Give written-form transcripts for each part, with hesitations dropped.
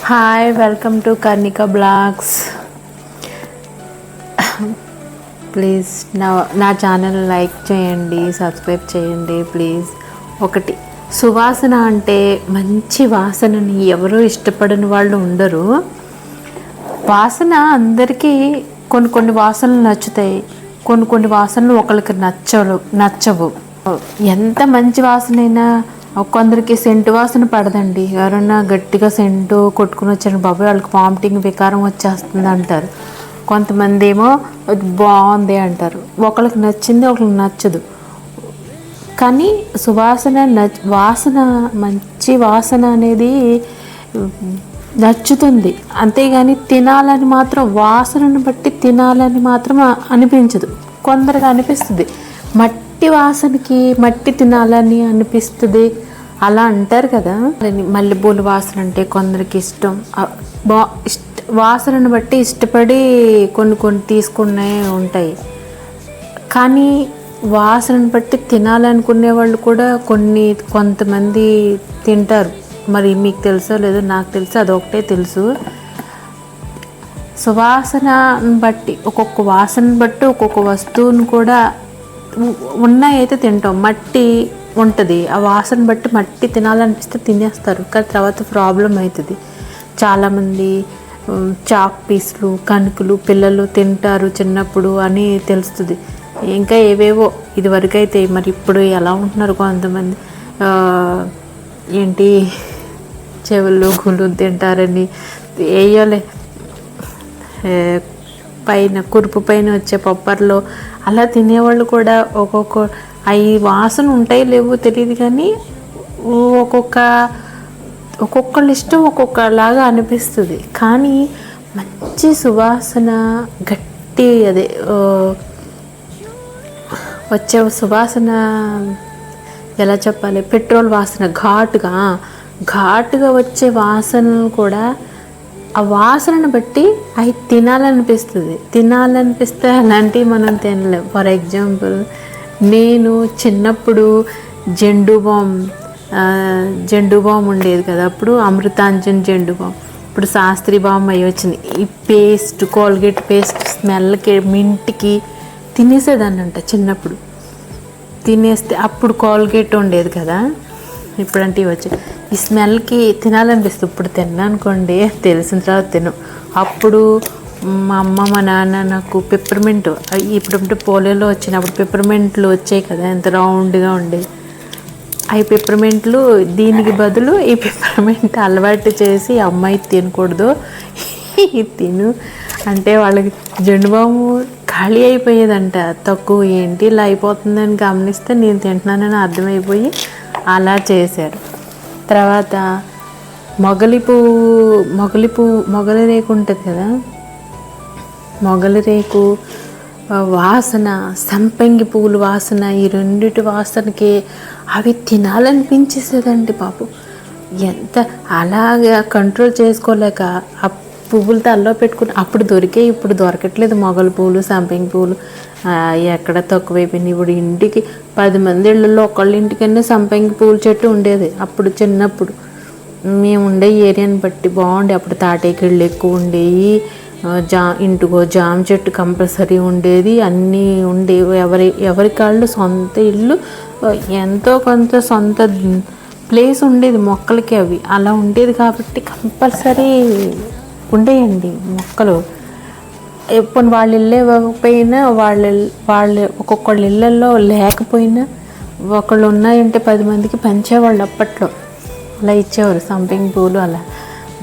Hi, welcome to Karnika blogs. Please నా channel like చేయండి, subscribe చేయండి ప్లీజ్. ఒకటి, సువాసన అంటే మంచి వాసనని ఎవరు ఇష్టపడని వాళ్ళు ఉండరు. వాసన అందరికీ కొన్ని వాసనలు నచ్చుతాయి, కొన్ని వాసనలు ఒకరికి నచ్చవు. ఎంత మంచి వాసనైనా కొందరికి సెంటు వాసన పడదండి. ఎవరన్నా గట్టిగా సెంటు కొట్టుకుని వచ్చారు, బాబాయ్ వాళ్ళకి వామిటింగ్ వికారం వచ్చేస్తుంది అంటారు. కొంతమంది ఏమో బాగుంది అంటారు. ఒకరికి నచ్చింది ఒకరికి నచ్చదు. కానీ వాసన మంచి వాసన అనేది నచ్చుతుంది. అంతేగాని తినాలని మాత్రం, వాసనను బట్టి తినాలని మాత్రం అనిపించదు. కొందరికి అనిపిస్తుంది మట్టి వాసనకి మట్టి తినాలని అనిపిస్తుంది, అలా అంటారు కదా. మల్లెపూల వాసన అంటే కొందరికి ఇష్టం. వాసనను బట్టి ఇష్టపడి కొన్ని తీసుకునే ఉంటాయి. కానీ వాసనను బట్టి తినాలనుకునే వాళ్ళు కూడా కొంతమంది తింటారు. మరి మీకు తెలుసో లేదో నాకు తెలుసు, అదొకటే తెలుసు. సువాసనను బట్టి ఒక్కొక్క వాసనను బట్టి ఒక్కొక్క వస్తువును కూడా ఉన్నాయైతే తింటాం. మట్టి ఉంటుంది, ఆ వాసన బట్టి మట్టి తినాలనిపిస్తే తినేస్తారు. కానీ తర్వాత ప్రాబ్లం అవుతుంది. చాలామంది చాక్ పీసులు, కణుకులు పిల్లలు తింటారు చిన్నప్పుడు అని తెలుస్తుంది. ఇంకా ఏవేవో ఇదివరకు అయితే, మరి ఇప్పుడు ఎలా ఉంటున్నారు కొంతమంది, ఏంటి చెవులు గుళ్ళు తింటారని వేయలే, కురుపు పైన వచ్చే పప్పర్లో అలా తినేవాళ్ళు కూడా అవి వాసన ఉంటాయి లేవో తెలియదు. కానీ ఒక్కొక్కళ్ళ ఇష్టం ఒక్కొక్కలాగా అనిపిస్తుంది. కానీ మంచి సువాసన వచ్చే సువాసన ఎలా చెప్పాలి, పెట్రోల్ వాసన ఘాటుగా వచ్చే వాసనలు కూడా ఆ వాసనను బట్టి అవి తినాలనిపిస్తే అలాంటివి మనం తినలేం. ఫర్ ఎగ్జాంపుల్, నేను చిన్నప్పుడు జెండు బామ్ ఉండేది కదా, అప్పుడు అమృతాంజన్ జెండు బామ్, ఇప్పుడు శాస్త్రీ బామ్ అవి వచ్చింది. ఈ పేస్ట్, కోల్గేట్ పేస్ట్ స్మెల్కి మింట్కి తినేసేదాన్నంట చిన్నప్పుడు. తినేస్తే అప్పుడు కోల్గేట్ ఉండేది కదా, ఇప్పుడంటే వచ్చి ఈ స్మెల్కి తినాలనిపిస్తుంది. ఇప్పుడు తిన్నానుకోండి, తెలిసిన తర్వాత తిను. అప్పుడు మా అమ్మ మా నాన్న నాకు పెప్పర్మెంట్, ఇప్పుడు పోలియోలో వచ్చినప్పుడు పెప్పర్మెంట్లు వచ్చాయి కదా, ఎంత రౌండ్గా ఉండేవి. అవి పెప్పర్మెంట్లు, దీనికి బదులు ఈ పెప్పర్మెంట్ అలవాటు చేసి అమ్మాయి తినకూడదు తిను అంటే వాళ్ళకి జెండు బాము ఖాళీ అయిపోయేదంట. తక్కువ ఏంటి ఇలా అయిపోతుందని గమనిస్తే నేను తింటున్నానని అర్థమైపోయి అలా చేశారు. తర్వాత మొగలి రేకు ఉంటుంది కదా, మొగలి రేకు వాసన, సంపంగి పువ్వుల వాసన, ఈ రెండిటి వాసనకి అవి తినాలనిపించేసేదండి పాపం. ఎంత అలాగా కంట్రోల్ చేసుకోలేక ఆ పువ్వులు తల్లో పెట్టుకుని అప్పుడు దొరికే, ఇప్పుడు దొరకట్లేదు. మొగలి పువ్వులు, సంపంగి పువ్వులు ఎక్కడ తక్కువైపోయినాయి. ఇప్పుడు ఇంటికి 10 మంది ఇళ్ళల్లో ఒకళ్ళ ఇంటికన్నా సంపంగి పువ్వుల చెట్టు ఉండేది. అప్పుడు చిన్నప్పుడు మేము ఉండే ఏరియాని బట్టి బాగుండే. అప్పుడు తాటేకిళ్ళు ఎక్కువ ఉండేవి, ఇంటికో జామ చెట్టు కంపల్సరీ ఉండేది, అన్నీ ఉండేవి. ఎవరి కాళ్ళు సొంత ఇల్లు, ఎంతో కొంత సొంత ప్లేస్ ఉండేది మొక్కలకి. అవి అలా ఉండేది కాబట్టి కంపల్సరీ ఉండేయండి మొక్కలు. ఎప్పుడు వాళ్ళ ఇల్లు ఇవ్వకపోయినా, వాళ్ళ ఒక్కొక్కళ్ళ ఇళ్ళల్లో లేకపోయినా ఒకళ్ళు ఉన్నాయంటే 10 మందికి పంచేవాళ్ళు. అప్పట్లో అలా ఇచ్చేవారు సంపంగి పూలు. అలా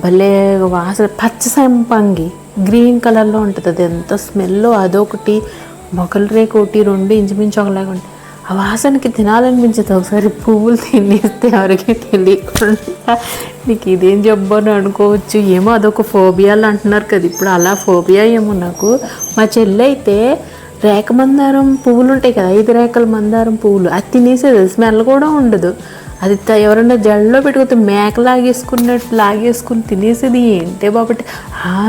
భలే వాసన, పచ్చ సంపంగి గ్రీన్ కలర్లో ఉంటుంది, అది ఎంత స్మెల్. అదొకటి, మొగలి రేకు ఒకటి, 2 ఇంచుమించు ఒకలాగా ఉంటాయి. ఆ వాసనకి తినాలనిపించదు. ఒకసారి పువ్వులు తినేస్తే ఎవరికి తెలియకుండా నీకు ఇదేం జబ్బు అని అనుకోవచ్చు. ఏమో అదొక ఫోబియాలు అంటున్నారు కదా ఇప్పుడు, అలా ఫోబియా ఏమో నాకు. మా చెల్లి అయితే రేఖ మందారం పువ్వులు ఉంటాయి కదా, 5 రేఖల మందారం పువ్వులు, అది తినేసేది. స్మెల్ కూడా ఉండదు. అది ఎవరన్నా జల్లో పెట్టుకుంటే మేక లాగేసుకుని తినేసేది. ఏంటే బాబట్టి,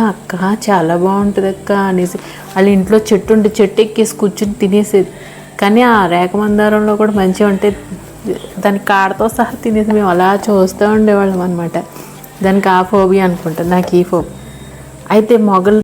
అక్క చాలా బాగుంటుంది అక్క అనేసి వాళ్ళ ఇంట్లో చెట్టు ఎక్కేసి కూర్చుని తినేసేది. కానీ ఆ రేఖ మందారంలో కూడా మంచిగా ఉంటే దాని కాడతో సహా తినేసి మేము అలా చూస్తూ ఉండేవాళ్ళం అనమాట. దానికి ఆ ఫోబియా అనుకుంటా, నాకు ఈ ఫోబియా. అయితే మొగలు